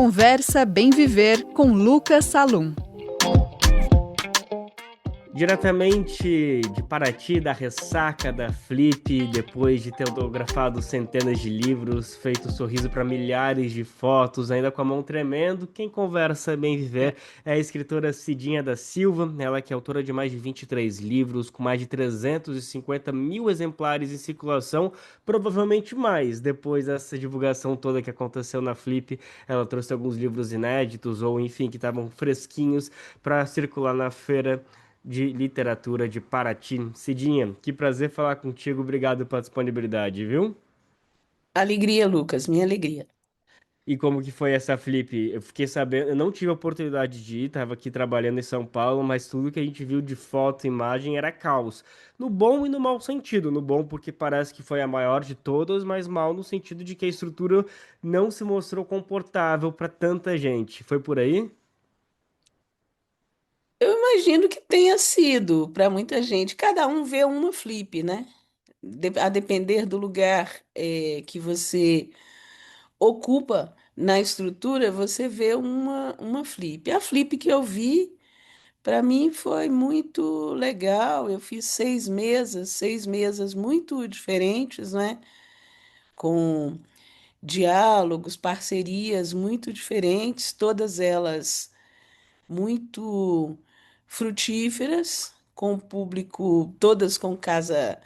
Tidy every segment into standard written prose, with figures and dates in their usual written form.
Conversa Bem Viver com Lucas Salum. Diretamente de Paraty, da ressaca da Flip, depois de ter autografado centenas de livros, feito sorriso para milhares de fotos, ainda com a mão tremendo, quem conversa bem viver é a escritora Cidinha da Silva, ela que é autora de mais de 23 livros, com mais de 350 mil exemplares em circulação, provavelmente mais, depois dessa divulgação toda que aconteceu na Flip, ela trouxe alguns livros inéditos, ou enfim, que estavam fresquinhos para circular na feira de Literatura de Paraty. Cidinha, que prazer falar contigo. Obrigado pela disponibilidade, viu? Alegria, Lucas, minha alegria. E como que foi essa flip? Eu fiquei sabendo, eu não tive a oportunidade de ir, estava aqui trabalhando em São Paulo, mas tudo que a gente viu de foto e imagem era caos. No bom e no mau sentido. No bom porque parece que foi a maior de todas, mas mal no sentido de que a estrutura não se mostrou confortável para tanta gente. Foi por aí? Eu imagino que tenha sido para muita gente. Cada um vê uma flip, né? A depender do lugar que você ocupa na estrutura, você vê uma flip. A flip que eu vi, para mim, foi muito legal. Eu fiz 6 mesas muito diferentes, né? Com diálogos, parcerias muito diferentes, todas elas muito frutíferas, com o público, todas com casa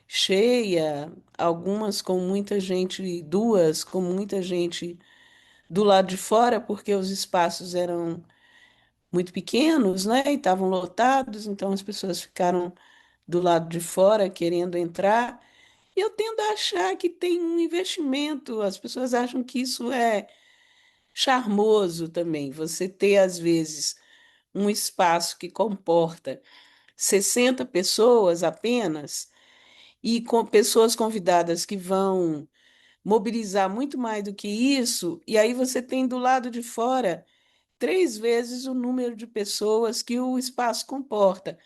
cheia, algumas com muita gente, duas com muita gente do lado de fora, porque os espaços eram muito pequenos, né? E estavam lotados, então as pessoas ficaram do lado de fora querendo entrar. E eu tendo a achar que tem um investimento, as pessoas acham que isso é charmoso também. Você ter, às vezes, um espaço que comporta 60 pessoas apenas e com pessoas convidadas que vão mobilizar muito mais do que isso, e aí você tem do lado de fora 3 vezes o número de pessoas que o espaço comporta.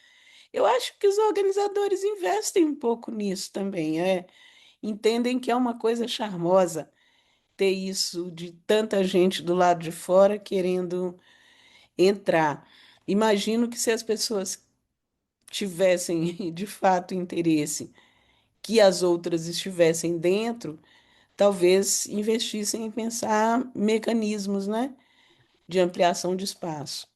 Eu acho que os organizadores investem um pouco nisso também, entendem que é uma coisa charmosa ter isso de tanta gente do lado de fora querendo entrar. Imagino que se as pessoas tivessem de fato interesse que as outras estivessem dentro, talvez investissem em pensar mecanismos, né, de ampliação de espaço.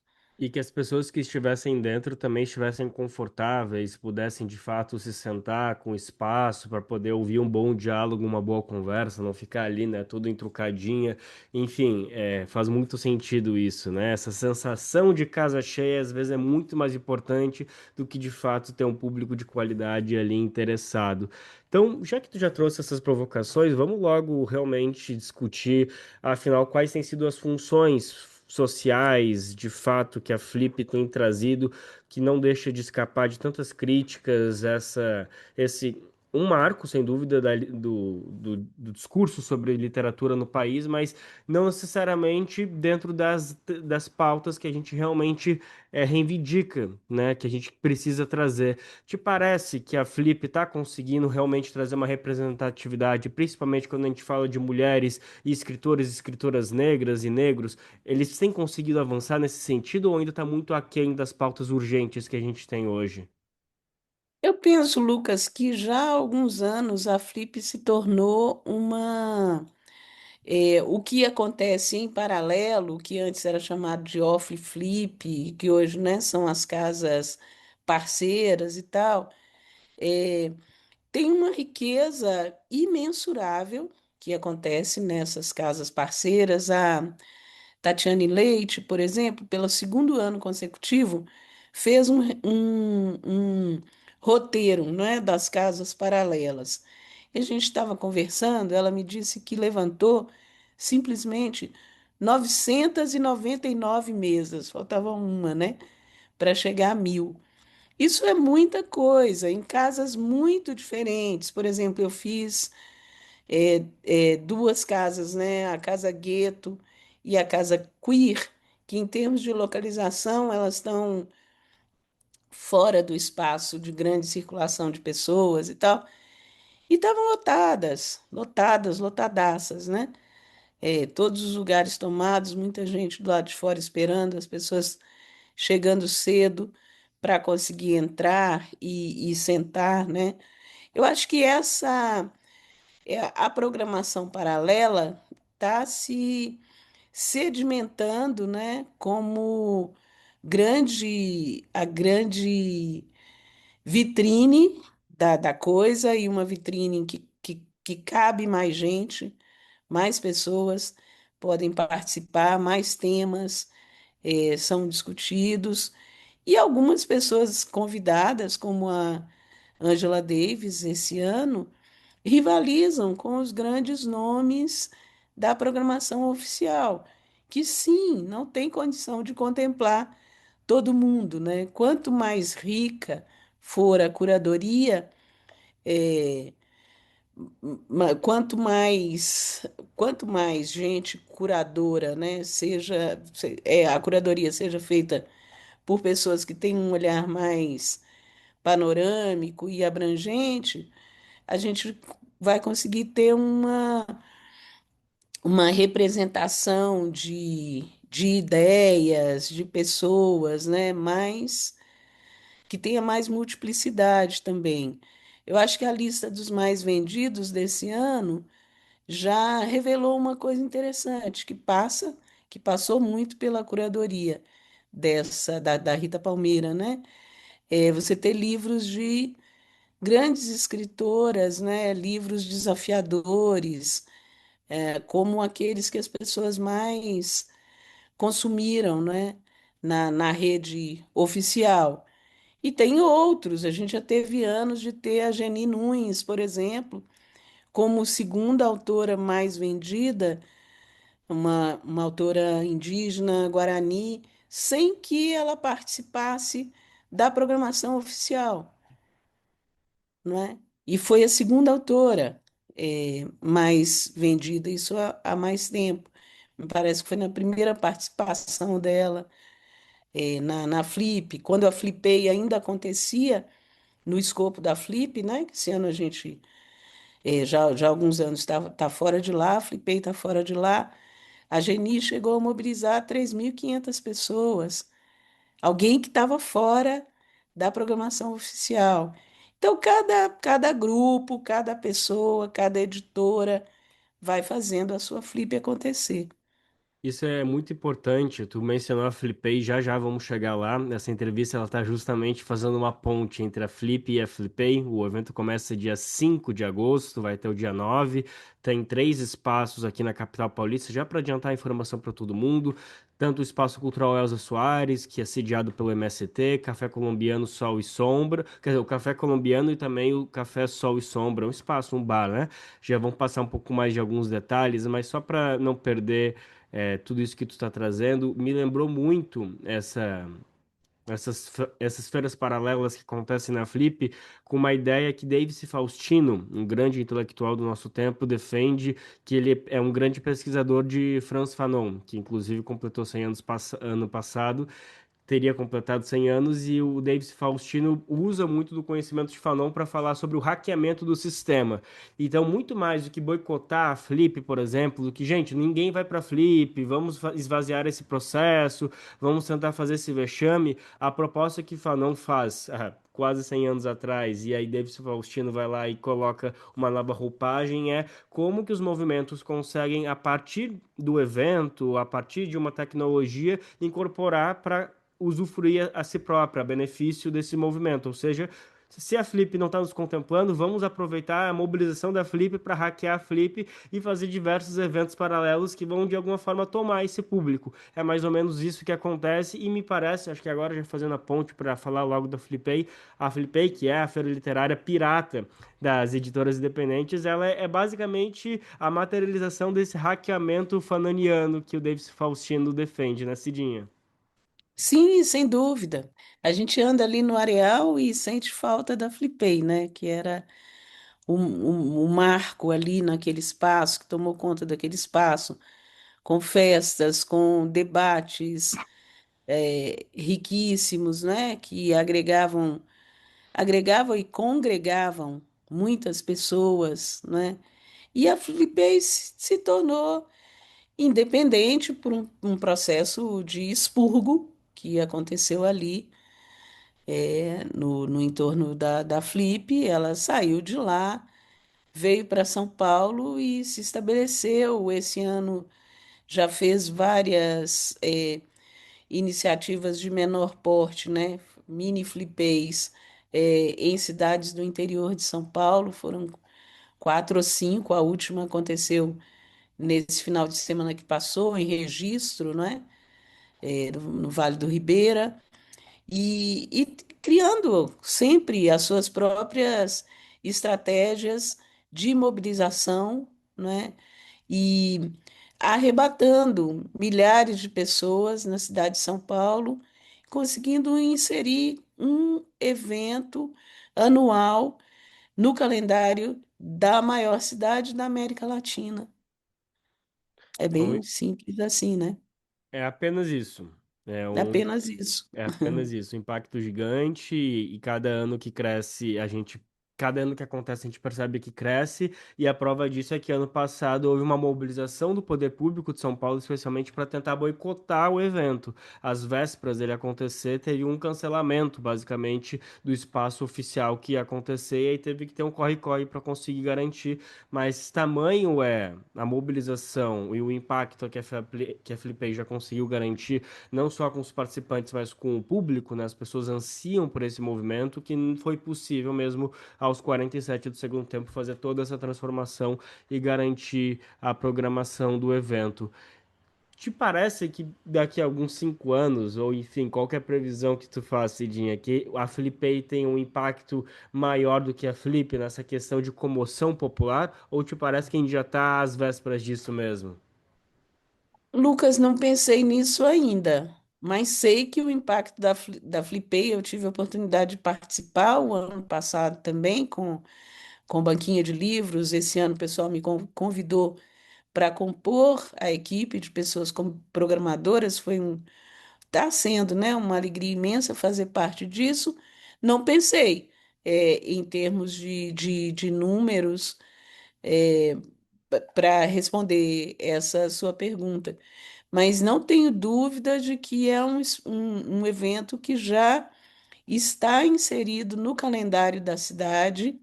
E que as pessoas que estivessem dentro também estivessem confortáveis, pudessem de fato se sentar com espaço para poder ouvir um bom diálogo, uma boa conversa, não ficar ali, né, tudo entrucadinha. Enfim, faz muito sentido isso, né? Essa sensação de casa cheia às vezes é muito mais importante do que de fato ter um público de qualidade ali interessado. Então, já que tu já trouxe essas provocações, vamos logo realmente discutir, afinal, quais têm sido as funções sociais, de fato, que a Flip tem trazido, que não deixa de escapar de tantas críticas, esse um marco, sem dúvida, do discurso sobre literatura no país, mas não necessariamente dentro das pautas que a gente realmente reivindica, né, que a gente precisa trazer. Te parece que a Flip está conseguindo realmente trazer uma representatividade, principalmente quando a gente fala de mulheres e escritores e escritoras negras e negros? Eles têm conseguido avançar nesse sentido ou ainda está muito aquém das pautas urgentes que a gente tem hoje? Eu penso, Lucas, que já há alguns anos a Flip se tornou o que acontece em paralelo, que antes era chamado de off Flip, que hoje, né, são as casas parceiras e tal, é, tem uma riqueza imensurável que acontece nessas casas parceiras. A Tatiane Leite, por exemplo, pelo segundo ano consecutivo, fez um roteiro, não é, das casas paralelas. E a gente estava conversando, ela me disse que levantou simplesmente 999 mesas, faltava uma, né, para chegar a 1.000. Isso é muita coisa, em casas muito diferentes. Por exemplo, eu fiz duas casas, né? A Casa Gueto e a Casa Queer, que em termos de localização elas estão fora do espaço de grande circulação de pessoas e tal, e estavam lotadas, lotadaças, né? todos os lugares tomados, muita gente do lado de fora esperando, as pessoas chegando cedo para conseguir entrar e sentar, né? Eu acho que essa a programação paralela está se sedimentando, né, como a grande vitrine da coisa e uma vitrine que cabe mais gente, mais pessoas podem participar, mais temas são discutidos e algumas pessoas convidadas, como a Angela Davis esse ano, rivalizam com os grandes nomes da programação oficial, que sim, não tem condição de contemplar todo mundo, né? Quanto mais rica for a curadoria, é, quanto mais gente curadora, né, a curadoria seja feita por pessoas que têm um olhar mais panorâmico e abrangente, a gente vai conseguir ter uma representação de ideias, de pessoas, né? Mais que tenha mais multiplicidade também. Eu acho que a lista dos mais vendidos desse ano já revelou uma coisa interessante, que passou muito pela curadoria da Rita Palmeira, né? Você ter livros de grandes escritoras, né? Livros desafiadores, como aqueles que as pessoas mais consumiram, né, na rede oficial. E tem outros, a gente já teve anos de ter a Geni Nunes, por exemplo, como segunda autora mais vendida, uma autora indígena guarani, sem que ela participasse da programação oficial, não é? E foi a segunda autora mais vendida, isso há mais tempo. Me parece que foi na primeira participação dela na Flip, quando a Flipei ainda acontecia no escopo da Flip, né? Que esse ano a gente já há alguns anos tá fora de lá, a Flipei está fora de lá. A Geni chegou a mobilizar 3.500 pessoas, alguém que estava fora da programação oficial. Então, cada grupo, cada pessoa, cada editora vai fazendo a sua flip acontecer. Isso é muito importante. Tu mencionou a Flipei, já já vamos chegar lá. Essa entrevista ela está justamente fazendo uma ponte entre a Flip e a Flipei. O evento começa dia 5 de agosto, vai até o dia 9. Tem 3 espaços aqui na capital paulista, já para adiantar a informação para todo mundo. Tanto o Espaço Cultural Elza Soares, que é sediado pelo MST, Café Colombiano Sol e Sombra, quer dizer, o Café Colombiano e também o Café Sol e Sombra, um espaço, um bar, né? Já vão passar um pouco mais de alguns detalhes, mas só para não perder tudo isso que tu está trazendo me lembrou muito essas feiras paralelas que acontecem na Flip, com uma ideia que David Faustino, um grande intelectual do nosso tempo, defende, que ele é um grande pesquisador de Frantz Fanon, que inclusive completou 100 anos ano passado, teria completado 100 anos e o David Faustino usa muito do conhecimento de Fanon para falar sobre o hackeamento do sistema. Então, muito mais do que boicotar a Flip, por exemplo, do que, gente, ninguém vai para Flip, vamos esvaziar esse processo, vamos tentar fazer esse vexame. A proposta que Fanon faz quase 100 anos atrás, e aí David Faustino vai lá e coloca uma nova roupagem, é como que os movimentos conseguem, a partir do evento, a partir de uma tecnologia, incorporar para usufruir a si própria, a benefício desse movimento. Ou seja, se a Flip não está nos contemplando, vamos aproveitar a mobilização da Flip para hackear a Flip e fazer diversos eventos paralelos que vão de alguma forma tomar esse público. É mais ou menos isso que acontece e me parece, acho que agora já fazendo a ponte para falar logo da Flipei, a Flipei, que é a feira literária pirata das editoras independentes, ela é basicamente a materialização desse hackeamento fananiano que o David Faustino defende, né, Cidinha? Sim, sem dúvida. A gente anda ali no areal e sente falta da Flipei, né? Que era um marco ali naquele espaço, que tomou conta daquele espaço, com festas, com debates riquíssimos, né? Que agregavam e congregavam muitas pessoas, né? E a Flipei se tornou. independente por um processo de expurgo que aconteceu ali no entorno da Flip. Ela saiu de lá, veio para São Paulo e se estabeleceu. Esse ano já fez várias iniciativas de menor porte, né? Mini flipês, em cidades do interior de São Paulo. Foram 4 ou 5. A última aconteceu nesse final de semana que passou, em Registro, né? No Vale do Ribeira. E criando sempre as suas próprias estratégias de mobilização, né? E arrebatando milhares de pessoas na cidade de São Paulo, conseguindo inserir um evento anual no calendário da maior cidade da América Latina. É Então, bem simples assim, né? é apenas isso. É um Apenas isso. É apenas isso, um impacto gigante e cada ano que cresce, cada ano que acontece, a gente percebe que cresce, e a prova disso é que ano passado houve uma mobilização do poder público de São Paulo, especialmente para tentar boicotar o evento. Às vésperas dele acontecer, teve um cancelamento, basicamente, do espaço oficial que ia acontecer, e aí teve que ter um corre-corre para conseguir garantir. Mas tamanho é a mobilização e o impacto que a Flipei já conseguiu garantir não só com os participantes, mas com o público, né? As pessoas ansiam por esse movimento, que não foi possível mesmo aos 47 do segundo tempo fazer toda essa transformação e garantir a programação do evento. Te parece que daqui a alguns 5 anos, ou enfim, qualquer previsão que tu faça, Cidinha, que a Flipei tem um impacto maior do que a Flip nessa questão de comoção popular? Ou te parece que a gente já está às vésperas disso mesmo? Lucas, não pensei nisso ainda, mas sei que o impacto da Flipei, eu tive a oportunidade de participar o ano passado também com banquinha de livros. Esse ano o pessoal me convidou para compor a equipe de pessoas como programadoras. Está sendo, né, uma alegria imensa fazer parte disso. Não pensei, em termos de números, para responder essa sua pergunta. Mas não tenho dúvida de que é um evento que já está inserido no calendário da cidade,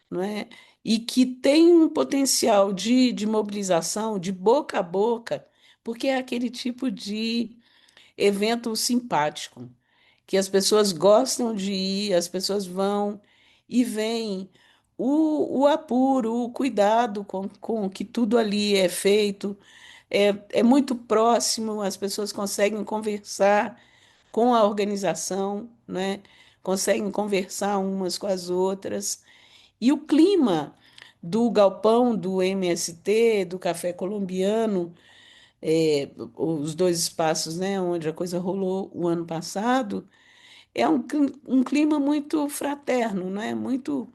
não é? E que tem um potencial de mobilização, de boca a boca, porque é aquele tipo de evento simpático, que as pessoas gostam de ir, as pessoas vão e veem o apuro, o cuidado com que tudo ali é feito. É muito próximo, as pessoas conseguem conversar com a organização, né? Conseguem conversar umas com as outras. E o clima do galpão do MST, do Café Colombiano, os dois espaços, né, onde a coisa rolou o ano passado, é um clima muito fraterno, né? Muito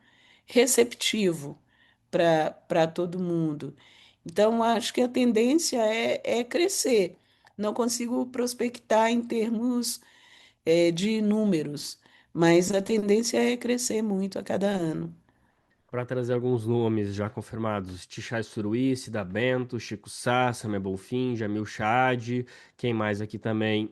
receptivo para todo mundo. Então, acho que a tendência é crescer. Não consigo prospectar em termos, de números, mas a tendência é crescer muito a cada ano. Para trazer alguns nomes já confirmados: Tichai Suruí, Cida Bento, Chico Sá, Samia Bonfim, Jamil Chad, quem mais aqui também?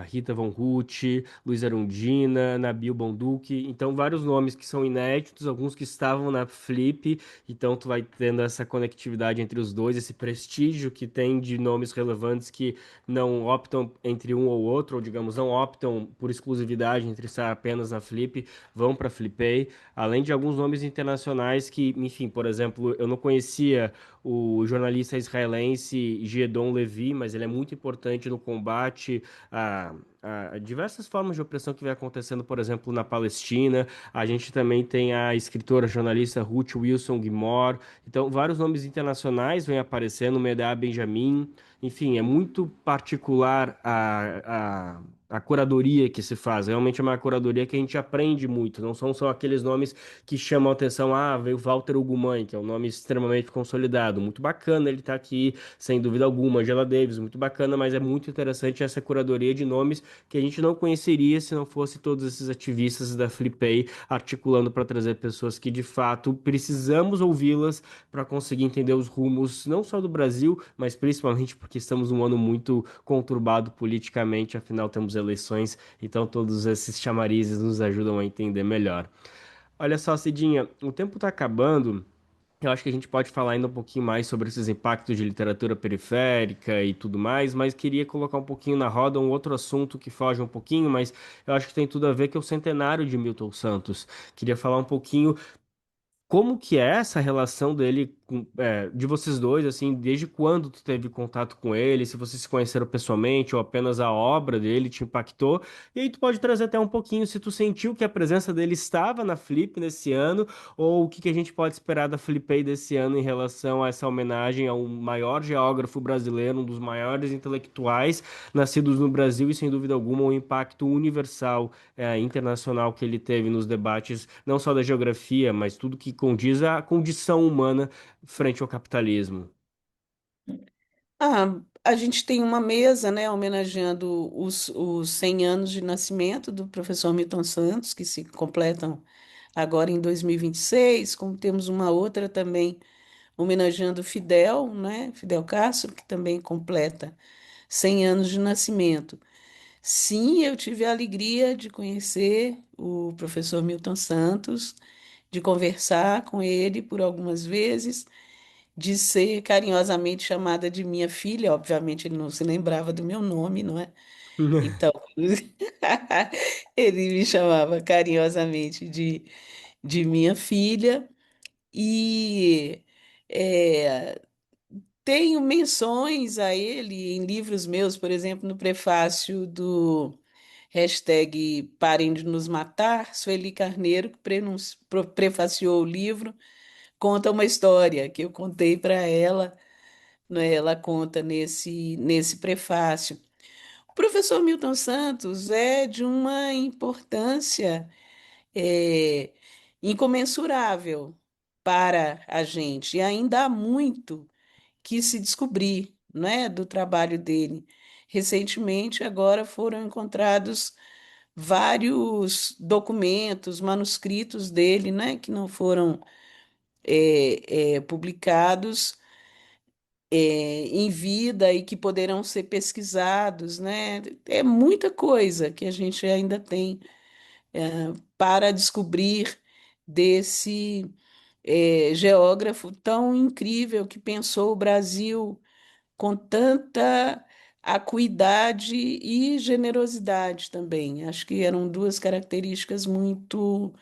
Rita Von Hutt, Luiz Arundina, Nabil Bonduque. Então, vários nomes que são inéditos, alguns que estavam na Flip. Então, tu vai tendo essa conectividade entre os dois, esse prestígio que tem de nomes relevantes que não optam entre um ou outro, ou digamos, não optam por exclusividade entre estar apenas na Flip, vão para Flipei, além de alguns nomes internacionais que, enfim, por exemplo, eu não conhecia o jornalista israelense Gideon Levi, mas ele é muito importante no combate a diversas formas de opressão que vem acontecendo, por exemplo, na Palestina. A gente também tem a escritora, jornalista Ruth Wilson Gilmore. Então, vários nomes internacionais vêm aparecendo, Medá Benjamin. Enfim, é muito particular a curadoria que se faz. Realmente é uma curadoria que a gente aprende muito. Não são só aqueles nomes que chamam a atenção. Ah, veio Walter Ugumãe, que é um nome extremamente consolidado. Muito bacana ele estar aqui, sem dúvida alguma. Angela Davis, muito bacana, mas é muito interessante essa curadoria de nomes que a gente não conheceria se não fosse todos esses ativistas da Flipei articulando para trazer pessoas que de fato precisamos ouvi-las para conseguir entender os rumos, não só do Brasil, mas principalmente porque estamos num ano muito conturbado politicamente, afinal temos eleições, então todos esses chamarizes nos ajudam a entender melhor. Olha só, Cidinha, o tempo está acabando. Eu acho que a gente pode falar ainda um pouquinho mais sobre esses impactos de literatura periférica e tudo mais, mas queria colocar um pouquinho na roda um outro assunto que foge um pouquinho, mas eu acho que tem tudo a ver, que é o centenário de Milton Santos. Queria falar um pouquinho como que é essa relação dele, de vocês dois, assim, desde quando tu teve contato com ele, se vocês se conheceram pessoalmente ou apenas a obra dele te impactou? E aí tu pode trazer até um pouquinho se tu sentiu que a presença dele estava na Flip nesse ano, ou o que que a gente pode esperar da Flipei desse ano em relação a essa homenagem ao maior geógrafo brasileiro, um dos maiores intelectuais nascidos no Brasil e sem dúvida alguma um impacto universal internacional que ele teve nos debates, não só da geografia, mas tudo que condiz à condição humana frente ao capitalismo. A gente tem uma mesa, né, homenageando os 100 anos de nascimento do professor Milton Santos, que se completam agora em 2026, como temos uma outra também homenageando Fidel, né, Fidel Castro, que também completa 100 anos de nascimento. Sim, eu tive a alegria de conhecer o professor Milton Santos, de conversar com ele por algumas vezes, de ser carinhosamente chamada de minha filha. Obviamente, ele não se lembrava do meu nome, não é? Então, ele me chamava carinhosamente de minha filha. E é, tenho menções a ele em livros meus, por exemplo, no prefácio do hashtag Parem de Nos Matar, Sueli Carneiro, que prefaciou o livro, conta uma história que eu contei para ela, né? Ela conta nesse prefácio. O professor Milton Santos é de uma importância é, incomensurável para a gente, e ainda há muito que se descobrir, né, do trabalho dele. Recentemente, agora foram encontrados vários documentos, manuscritos dele, né, que não foram publicados em vida e que poderão ser pesquisados, né? É muita coisa que a gente ainda tem para descobrir desse geógrafo tão incrível que pensou o Brasil com tanta acuidade e generosidade também. Acho que eram duas características muito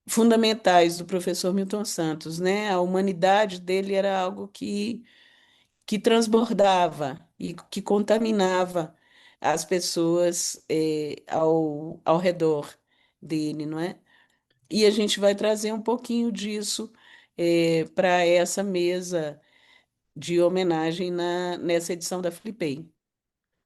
fundamentais do professor Milton Santos, né? A humanidade dele era algo que transbordava e que contaminava as pessoas ao redor dele, não é? E a gente vai trazer um pouquinho disso para essa mesa de homenagem nessa edição da Flipei.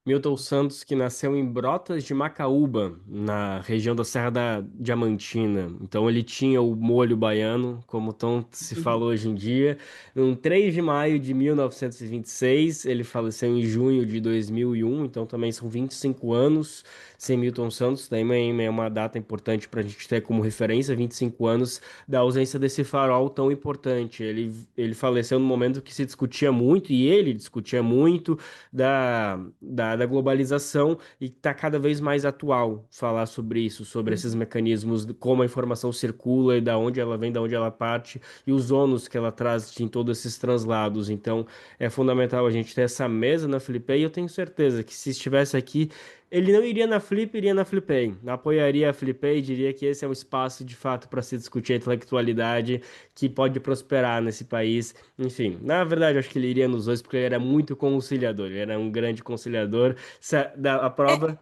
Milton Santos, que nasceu em Brotas de Macaúba, na região da Serra da Diamantina. Então ele tinha o molho baiano, como tanto se fala hoje em dia. No 3 de maio de 1926, ele faleceu em junho de 2001, então também são 25 anos sem Milton Santos. Também é uma data importante para a gente ter como referência, 25 anos da ausência desse farol tão importante. Ele faleceu no momento que se discutia muito, e ele discutia muito da globalização e está cada vez mais atual falar sobre isso, sobre esses Uhum. mecanismos, como a informação circula e da onde ela vem, da onde ela parte e os ônus que ela traz em todos esses translados. Então, é fundamental a gente ter essa mesa na Flipei e eu tenho certeza que se estivesse aqui, ele não iria na Flip, iria na Flipei. Apoiaria a Flipei e diria que esse é um espaço de fato para se discutir a intelectualidade que pode prosperar nesse país. Enfim, na verdade, eu acho que ele iria nos dois porque ele era muito conciliador, ele era um grande conciliador. A É, prova,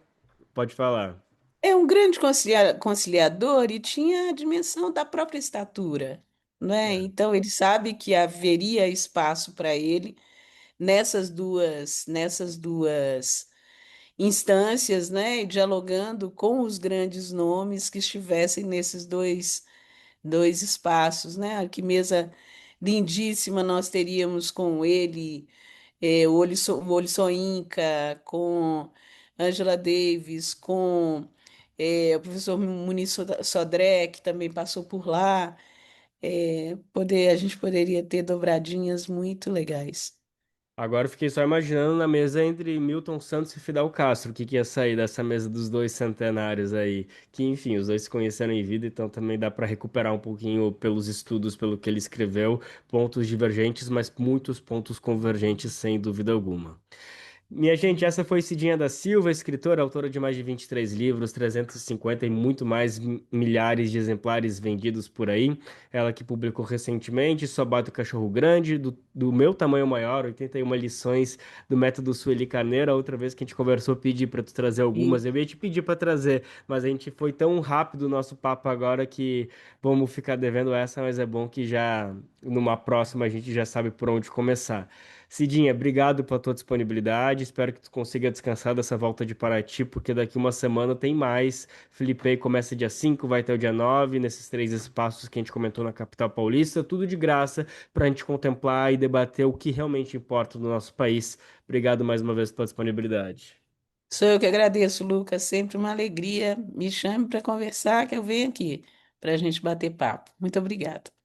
pode falar. é um grande conciliador e tinha a dimensão da própria estatura, né? É. Então ele sabe que haveria espaço para ele nessas duas instâncias, né? Dialogando com os grandes nomes que estivessem nesses dois espaços, né? Que mesa lindíssima nós teríamos com ele, o Olho Soinca, com Angela Davis, com o professor Muniz Sodré, que também passou por lá. A gente poderia ter dobradinhas muito legais. Agora eu fiquei só imaginando na mesa entre Milton Santos e Fidel Castro, o que que ia sair dessa mesa dos dois centenários aí. Que, enfim, os dois se conheceram em vida, então também dá para recuperar um pouquinho pelos estudos, pelo que ele escreveu, pontos divergentes, mas muitos pontos convergentes, sem dúvida alguma. Minha gente, essa foi Cidinha da Silva, escritora, autora de mais de 23 livros, 350 e muito mais milhares de exemplares vendidos por aí. Ela que publicou recentemente Só Bate o Cachorro Grande, do Meu Tamanho Maior, 81 lições do método Sueli Carneiro. A outra vez que a gente conversou, pedi para tu trazer algumas. E Eu ia te pedir para trazer, mas a gente foi tão rápido o nosso papo agora que vamos ficar devendo essa, mas é bom que já numa próxima a gente já sabe por onde começar. Cidinha, obrigado pela tua disponibilidade. Espero que tu consiga descansar dessa volta de Paraty, porque daqui uma semana tem mais. Flipei começa dia 5, vai até o dia 9, nesses três espaços que a gente comentou na capital paulista, tudo de graça para a gente contemplar e debater o que realmente importa no nosso país. Obrigado mais uma vez pela disponibilidade. sou eu que agradeço, Lucas. Sempre uma alegria. Me chame para conversar, que eu venho aqui para a gente bater papo. Muito obrigada.